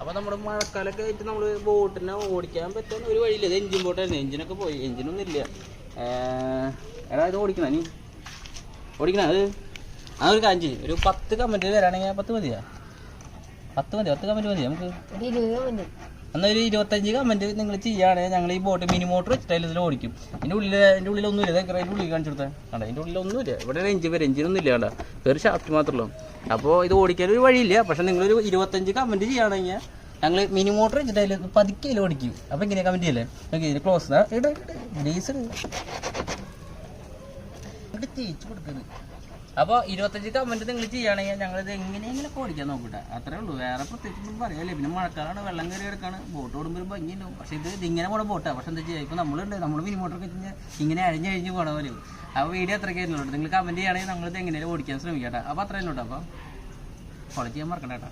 അപ്പോൾ നമ്മുടെ മഴക്കാലൊക്കെ ആയിട്ട് നമ്മൾ ബോട്ടിനെ ഓടിക്കാൻ പറ്റുന്ന ഒരു വഴിയില്ല. ഇത് എഞ്ചിൻ ബോട്ടായിരുന്നു, എഞ്ചിനൊക്കെ പോയി, എഞ്ചിനൊന്നും ഇല്ല. എടാ ഇത് ഓടിക്കണം, നീ ഓടിക്കണം. അതൊരു കാഞ്ചി ഒരു 10 കമൻറ്റ് വരാണെങ്കിൽ 10 മതിയാ? 10 കമൻറ്റ് മതി നമുക്ക്. എന്നാൽ ഒരു 25 കമൻറ്റ് നിങ്ങൾ ചെയ്യുകയാണെങ്കിൽ ഞങ്ങൾ ഈ ബോട്ട് മിനി മോട്ടർ വെച്ചിട്ട് ഇതിൽ ഓടിക്കും. ഇതിൻ്റെ ഉള്ളിലൊന്നുമില്ല. ഇതൊക്കെ അതിൻ്റെ ഉള്ളിൽ കാണിച്ചു കൊടുത്താൽ കണ്ട, ഇതിൻ്റെ ഉള്ളിലൊന്നുമില്ല. ഇവിടെ എഞ്ചിനൊന്നും ഇല്ല കണ്ട, വേറെ ഷാഫ്റ്റ് മാത്രമല്ലോ. അപ്പോൾ ഇത് ഓടിക്കാനൊരു വഴിയില്ല. പക്ഷേ നിങ്ങളൊരു 25 കമൻറ്റ് ചെയ്യുകയാണെങ്കിൽ ഞങ്ങൾ മിനി മോട്ടർ വെച്ചിട്ട് അതിൽ പതുക്കെ ഓടിക്കും. അപ്പോൾ ഇങ്ങനെ കമൻറ്റ് ചെയ്യല്ലേ, ഓക്കെ ഇതിന് ക്ലോസ് ഗ്രേസ് തേച്ച് കൊടുക്കുന്നത്. അപ്പോൾ 25 കമൻറ്റ് നിങ്ങൾ ചെയ്യുകയാണെങ്കിൽ ഞങ്ങളിത് എങ്ങനെയെങ്കിലും ഓടിക്കാൻ നോക്കട്ടെ, അത്രേ ഉള്ളൂ. വേറെ പ്രത്യേകിച്ചൊന്നും പറയാല്ലേ. പിന്നെ മഴക്കാലാണ്, വെള്ളം കയറി കിടക്കാണ്, ബോട്ട് ഓടുമ്പോൾ ഒരു ഭംഗിയുണ്ടാവും. പക്ഷേ ഇതിങ്ങനെ പോണ ബോട്ടാണ്. പക്ഷെ എന്താ ചെയ്യുക, ഇപ്പോൾ നമ്മൾ മിനി മോട്ടറൊക്കെ വെച്ചാൽ ഇങ്ങനെ അഴിഞ്ഞ് പോകണ പോലെ. അപ്പോൾ വീഡിയോ അത്രയ്ക്കായിരുന്നു. നിങ്ങൾ കമൻറ്റ് ചെയ്യുകയാണെങ്കിൽ നമ്മളിത് എങ്ങനെയും ഓടിക്കാൻ ശ്രമിക്കട്ടെ. അപ്പോൾ അത്രയല്ലോ കേട്ടോ. അപ്പോൾ ഫോളോ ചെയ്യാൻ മറക്കണ്ട കേട്ടോ.